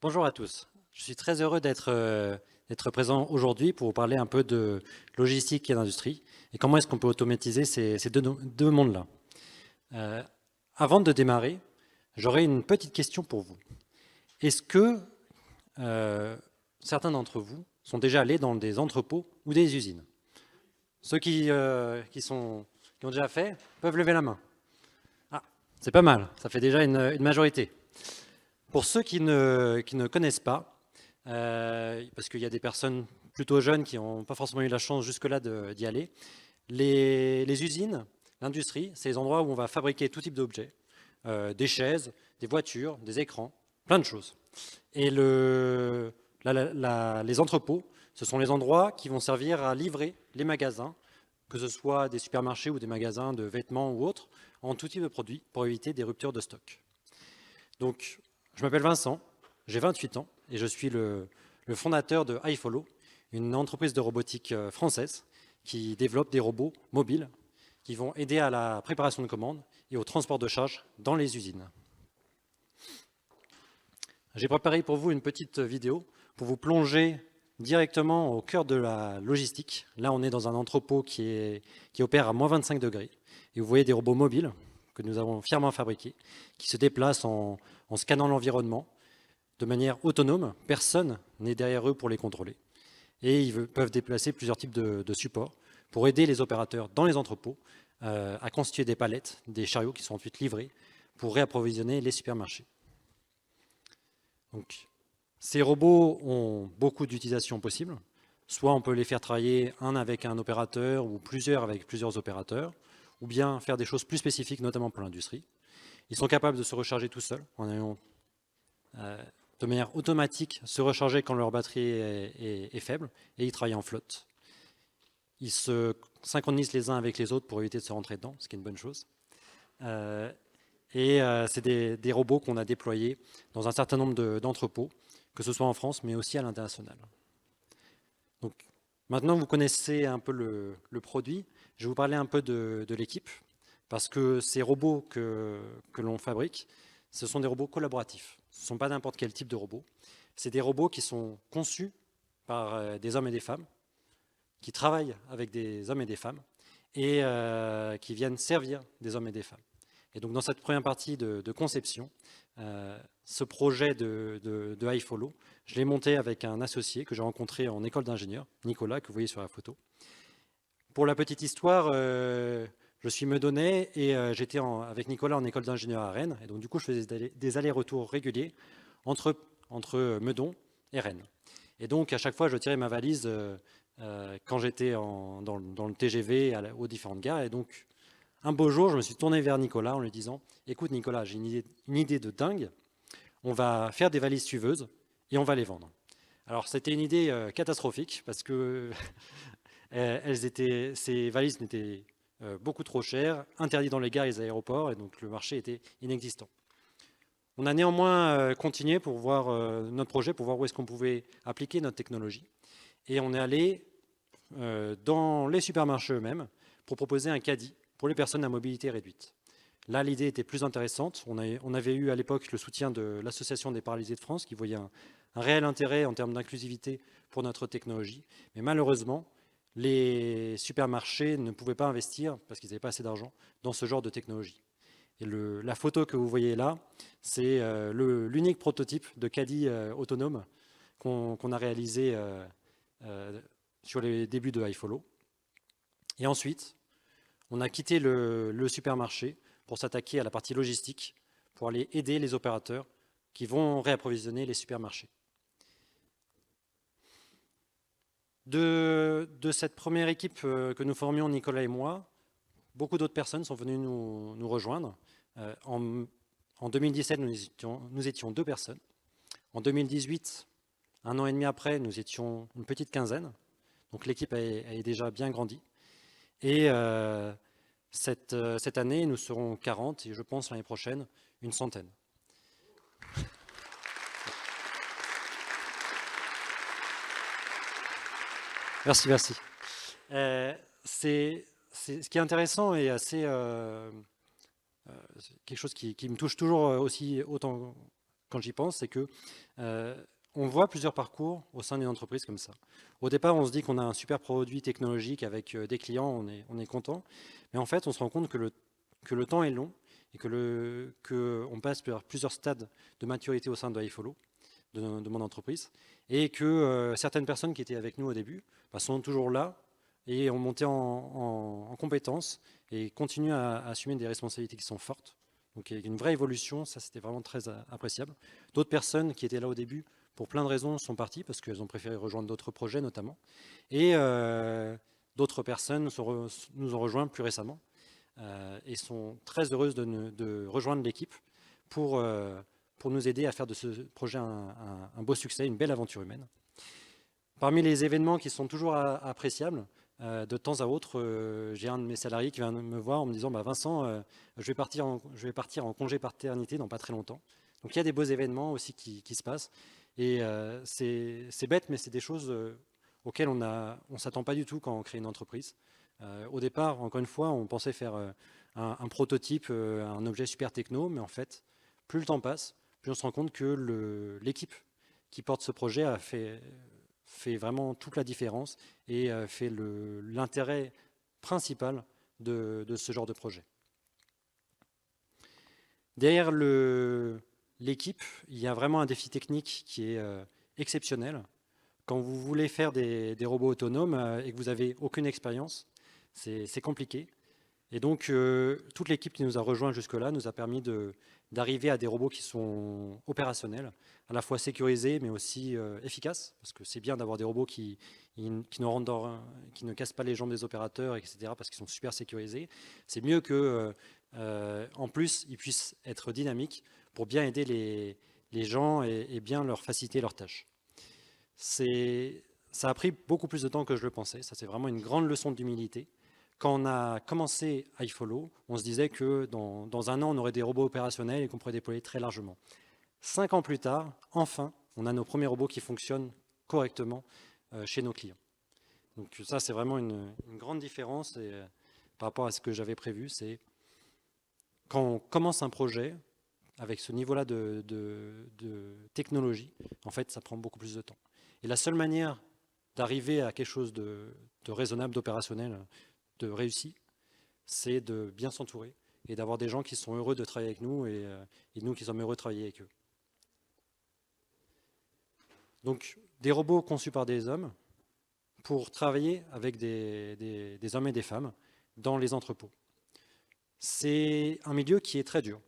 Bonjour à tous. Je suis très heureux d'être présent aujourd'hui pour vous parler un peu de logistique et d'industrie et comment est-ce qu'on peut automatiser ces deux mondes-là. Euh, Avant de démarrer, j'aurais une petite question pour vous. Est-ce que euh, certains d'entre vous sont déjà allés dans des entrepôts ou des usines? Ceux qui ont déjà fait peuvent lever la main. Ah, c'est pas mal, ça fait déjà une majorité. Pour ceux qui ne connaissent pas, parce qu'il y a des personnes plutôt jeunes qui n'ont pas forcément eu la chance jusque-là d'y aller, les usines, l'industrie, c'est les endroits où on va fabriquer tout type d'objets, des chaises, des voitures, des écrans, plein de choses. Et les entrepôts, ce sont les endroits qui vont servir à livrer les magasins, que ce soit des supermarchés ou des magasins de vêtements ou autres, en tout type de produits pour éviter des ruptures de stock. Donc, je m'appelle Vincent, j'ai 28 ans et je suis le fondateur de iFollow, une entreprise de robotique française qui développe des robots mobiles qui vont aider à la préparation de commandes et au transport de charges dans les usines. J'ai préparé pour vous une petite vidéo pour vous plonger directement au cœur de la logistique. Là, on est dans un entrepôt qui opère à moins 25 degrés. Et vous voyez des robots mobiles que nous avons fièrement fabriqués, qui se déplacent en scannant l'environnement de manière autonome. Personne n'est derrière eux pour les contrôler. Et ils peuvent déplacer plusieurs types de supports pour aider les opérateurs dans les entrepôts à constituer des palettes, des chariots qui sont ensuite livrés pour réapprovisionner les supermarchés. Donc, ces robots ont beaucoup d'utilisations possibles. Soit on peut les faire travailler un avec un opérateur ou plusieurs avec plusieurs opérateurs, ou bien faire des choses plus spécifiques, notamment pour l'industrie. Ils sont capables de se recharger tout seuls, en ayant de manière automatique se recharger quand leur batterie est faible, et ils travaillent en flotte. Ils se synchronisent les uns avec les autres pour éviter de se rentrer dedans, ce qui est une bonne chose. C'est des robots qu'on a déployés dans un certain nombre d'entrepôts, que ce soit en France, mais aussi à l'international. Donc, maintenant, vous connaissez un peu le produit. Je vais vous parler un peu de l'équipe, parce que ces robots que l'on fabrique, ce sont des robots collaboratifs. Ce ne sont pas n'importe quel type de robots. C'est des robots qui sont conçus par des hommes et des femmes, qui travaillent avec des hommes et des femmes, et qui viennent servir des hommes et des femmes. Et donc dans cette première partie de conception, ce projet de iFollow, je l'ai monté avec un associé que j'ai rencontré en école d'ingénieur, Nicolas, que vous voyez sur la photo. Pour la petite histoire, je suis meudonnais et j'étais avec Nicolas en école d'ingénieur à Rennes. Et donc du coup, je faisais des allers-retours réguliers entre Meudon et Rennes. Et donc à chaque fois, je tirais ma valise quand j'étais dans le TGV aux différentes gares. Et donc un beau jour, je me suis tourné vers Nicolas en lui disant « Écoute Nicolas, j'ai une idée de dingue. On va faire des valises suiveuses et on va les vendre. » Alors c'était une idée catastrophique parce que ces valises n'étaient beaucoup trop chères, interdites dans les gares et les aéroports, et donc le marché était inexistant. On a néanmoins continué pour voir notre projet, pour voir où est-ce qu'on pouvait appliquer notre technologie. Et on est allé dans les supermarchés eux-mêmes pour proposer un caddie pour les personnes à mobilité réduite. Là, l'idée était plus intéressante. On avait eu à l'époque le soutien de l'Association des paralysés de France qui voyait un réel intérêt en termes d'inclusivité pour notre technologie. Mais malheureusement, les supermarchés ne pouvaient pas investir, parce qu'ils n'avaient pas assez d'argent, dans ce genre de technologie. Et la photo que vous voyez là, c'est l'unique prototype de caddie autonome qu'on a réalisé sur les débuts de iFollow. Et ensuite, on a quitté le supermarché pour s'attaquer à la partie logistique, pour aller aider les opérateurs qui vont réapprovisionner les supermarchés. De cette première équipe que nous formions, Nicolas et moi, beaucoup d'autres personnes sont venues nous rejoindre. En 2017, nous étions 2 personnes. En 2018, un an et demi après, nous étions une petite quinzaine. Donc l'équipe est déjà bien grandi. Et cette année, nous serons 40 et je pense l'année prochaine, une centaine. Merci, merci. Ce qui est intéressant et assez quelque chose qui me touche toujours aussi autant quand j'y pense, c'est que on voit plusieurs parcours au sein d'une entreprise comme ça. Au départ, on se dit qu'on a un super produit technologique avec des clients, on est content. Mais en fait, on se rend compte que le temps est long et que on passe par plusieurs stades de maturité au sein de iFollow, de mon entreprise, et que certaines personnes qui étaient avec nous au début sont toujours là et ont monté en compétences et continuent à assumer des responsabilités qui sont fortes. Donc il y a une vraie évolution, ça c'était vraiment très appréciable. D'autres personnes qui étaient là au début, pour plein de raisons, sont parties parce qu'elles ont préféré rejoindre d'autres projets notamment. Et d'autres personnes nous ont rejoints plus récemment et sont très heureuses de rejoindre l'équipe pour nous aider à faire de ce projet un beau succès, une belle aventure humaine. Parmi les événements qui sont toujours appréciables, de temps à autre, j'ai un de mes salariés qui vient me voir en me disant Vincent, je vais partir en congé paternité dans pas très longtemps. Donc il y a des beaux événements aussi qui se passent. Et c'est bête, mais c'est des choses auxquelles on ne s'attend pas du tout quand on crée une entreprise. Au départ, encore une fois, on pensait faire un prototype, un objet super techno, mais en fait, plus le temps passe, plus on se rend compte que l'équipe qui porte ce projet a fait vraiment toute la différence et fait l'intérêt principal de ce genre de projet. Derrière l'équipe, il y a vraiment un défi technique qui est exceptionnel. Quand vous voulez faire des robots autonomes et que vous n'avez aucune expérience, c'est compliqué. Et donc, toute l'équipe qui nous a rejoints jusque-là nous a permis d'arriver à des robots qui sont opérationnels, à la fois sécurisés, mais aussi efficaces, parce que c'est bien d'avoir des robots qui ne cassent pas les jambes des opérateurs, etc., parce qu'ils sont super sécurisés. C'est mieux que, en plus, ils puissent être dynamiques pour bien aider les gens et bien leur faciliter leurs tâches. Ça a pris beaucoup plus de temps que je le pensais. Ça, c'est vraiment une grande leçon d'humilité. Quand on a commencé iFollow, on se disait que dans un an, on aurait des robots opérationnels et qu'on pourrait déployer très largement. 5 ans plus tard, enfin, on a nos premiers robots qui fonctionnent correctement chez nos clients. Donc ça, c'est vraiment une grande différence et, par rapport à ce que j'avais prévu. C'est quand on commence un projet avec ce niveau-là de technologie, en fait, ça prend beaucoup plus de temps. Et la seule manière d'arriver à quelque chose de raisonnable, d'opérationnel, de réussi, c'est de bien s'entourer et d'avoir des gens qui sont heureux de travailler avec nous et nous qui sommes heureux de travailler avec eux. Donc, des robots conçus par des hommes pour travailler avec des hommes et des femmes dans les entrepôts. C'est un milieu qui est très dur.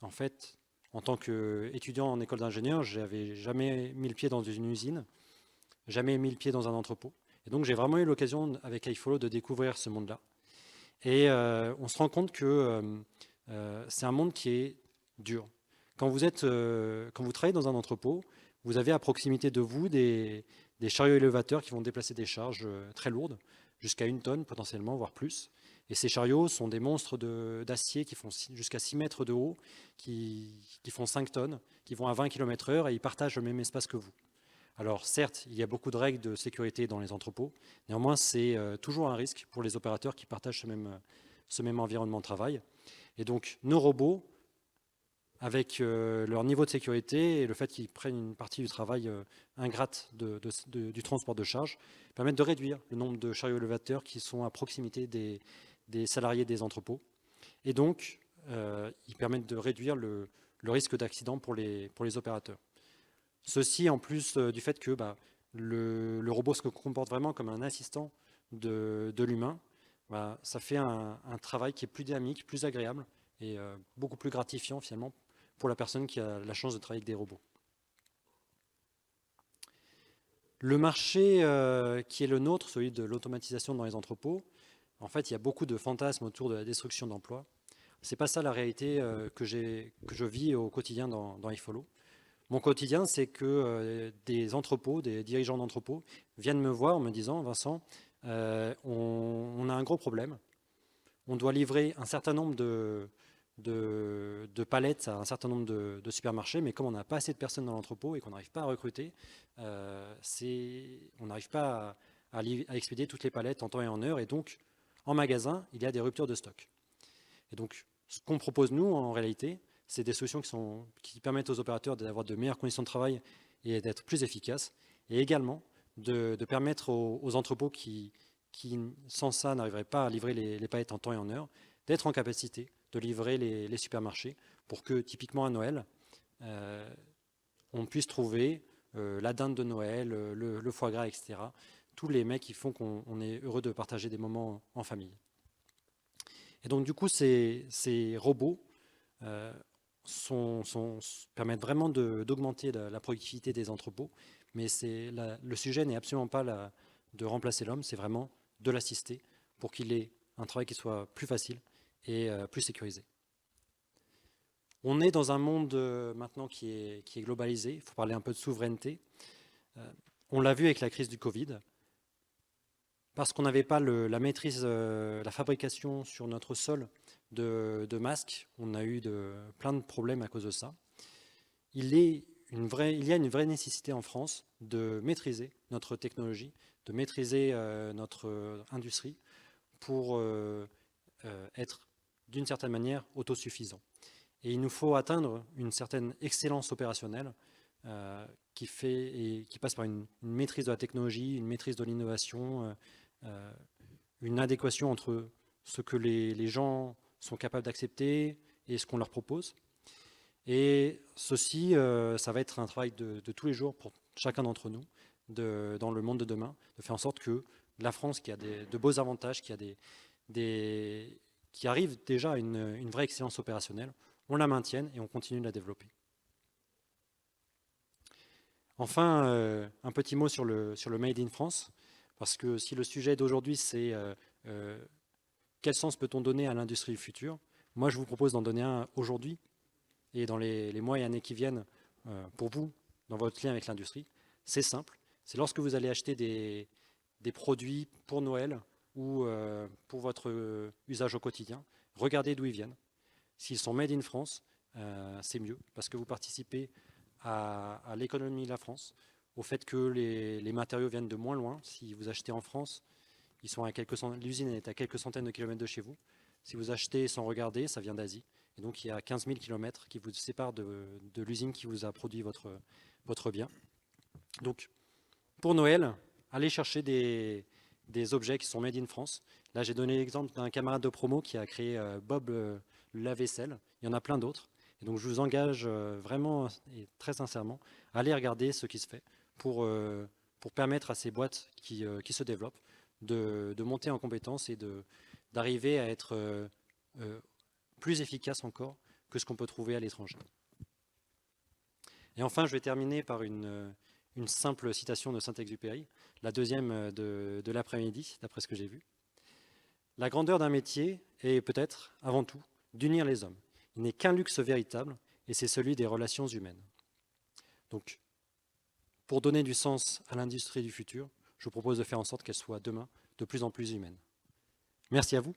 En fait, en tant qu'étudiant en école d'ingénieur, je n'avais jamais mis le pied dans une usine, jamais mis le pied dans un entrepôt. Et donc, j'ai vraiment eu l'occasion, avec iFollow, de découvrir ce monde-là. Et on se rend compte que c'est un monde qui est dur. Quand vous travaillez dans un entrepôt, vous avez à proximité de vous des chariots élévateurs qui vont déplacer des charges très lourdes, jusqu'à 1 tonne potentiellement, voire plus. Et ces chariots sont des monstres d'acier qui font jusqu'à 6 mètres de haut, qui font 5 tonnes, qui vont à 20 km/h et ils partagent le même espace que vous. Alors certes, il y a beaucoup de règles de sécurité dans les entrepôts, néanmoins c'est toujours un risque pour les opérateurs qui partagent ce même environnement de travail. Et donc nos robots, avec leur niveau de sécurité et le fait qu'ils prennent une partie du travail ingrate du transport de charge, permettent de réduire le nombre de chariots élévateurs qui sont à proximité des salariés des entrepôts. Et donc, ils permettent de réduire le risque d'accident pour les opérateurs. Ceci en plus du fait que le robot se comporte vraiment comme un assistant de l'humain, ça fait un travail qui est plus dynamique, plus agréable et beaucoup plus gratifiant finalement pour la personne qui a la chance de travailler avec des robots. Le marché qui est le nôtre, celui de l'automatisation dans les entrepôts, en fait il y a beaucoup de fantasmes autour de la destruction d'emplois. C'est pas ça la réalité que je vis au quotidien dans iFollow. Mon quotidien, c'est que des entrepôts, des dirigeants d'entrepôts viennent me voir en me disant « Vincent, on a un gros problème. On doit livrer un certain nombre de palettes à un certain nombre de supermarchés, mais comme on n'a pas assez de personnes dans l'entrepôt et qu'on n'arrive pas à recruter, on n'arrive pas à expédier toutes les palettes en temps et en heure. Et donc, en magasin, il y a des ruptures de stock. Et donc, ce qu'on propose, nous, en réalité, c'est des solutions qui permettent aux opérateurs d'avoir de meilleures conditions de travail et d'être plus efficaces, et également de permettre aux entrepôts qui, sans ça, n'arriveraient pas à livrer les palettes en temps et en heure, d'être en capacité de livrer les supermarchés pour que, typiquement à Noël, on puisse trouver la dinde de Noël, le foie gras, etc. Tous les mets qui font qu'on est heureux de partager des moments en famille. Et donc, du coup, ces robots permettent vraiment d'augmenter la productivité des entrepôts, mais le sujet n'est absolument pas de remplacer l'homme, c'est vraiment de l'assister pour qu'il ait un travail qui soit plus facile et plus sécurisé. On est dans un monde maintenant qui est globalisé, il faut parler un peu de souveraineté. On l'a vu avec la crise du Covid, parce qu'on n'avait pas la maîtrise, la fabrication sur notre sol de masques, on a eu plein de problèmes à cause de ça. Il y a une vraie nécessité en France de maîtriser notre technologie, de maîtriser notre industrie pour être d'une certaine manière autosuffisant. Et il nous faut atteindre une certaine excellence opérationnelle qui passe par une maîtrise de la technologie, une maîtrise de l'innovation, une adéquation entre ce que les gens sont capables d'accepter et ce qu'on leur propose. Et ceci, ça va être un travail de tous les jours pour chacun d'entre nous dans le monde de demain, de faire en sorte que la France, qui a de beaux avantages, qui arrive déjà à une vraie excellence opérationnelle, on la maintienne et on continue de la développer. Enfin, un petit mot sur le Made in France, parce que si le sujet d'aujourd'hui c'est quel sens peut-on donner à l'industrie du futur, moi je vous propose d'en donner un aujourd'hui et dans les mois et années qui viennent pour vous, dans votre lien avec l'industrie. C'est simple, c'est lorsque vous allez acheter des produits pour Noël ou pour votre usage au quotidien, regardez d'où ils viennent. S'ils sont made in France, c'est mieux, parce que vous participez à l'économie de la France, au fait que les matériaux viennent de moins loin. Si vous achetez en France, l'usine est à quelques centaines de kilomètres de chez vous. Si vous achetez sans regarder, ça vient d'Asie. Et donc il y a 15 000 kilomètres qui vous séparent de l'usine qui vous a produit votre bien. Donc pour Noël, allez chercher des objets qui sont made in France. Là, j'ai donné l'exemple d'un camarade de promo qui a créé Bob le lave-vaisselle. Il y en a plein d'autres. Et donc, je vous engage vraiment et très sincèrement à aller regarder ce qui se fait pour permettre à ces boîtes qui se développent de monter en compétences et d'arriver à être plus efficaces encore que ce qu'on peut trouver à l'étranger. Et enfin, je vais terminer par une simple citation de Saint-Exupéry, la deuxième de l'après-midi, d'après ce que j'ai vu. La grandeur d'un métier est peut-être, avant tout, d'unir les hommes. Il n'est qu'un luxe véritable, et c'est celui des relations humaines. Donc, pour donner du sens à l'industrie du futur, je vous propose de faire en sorte qu'elle soit demain de plus en plus humaine. Merci à vous.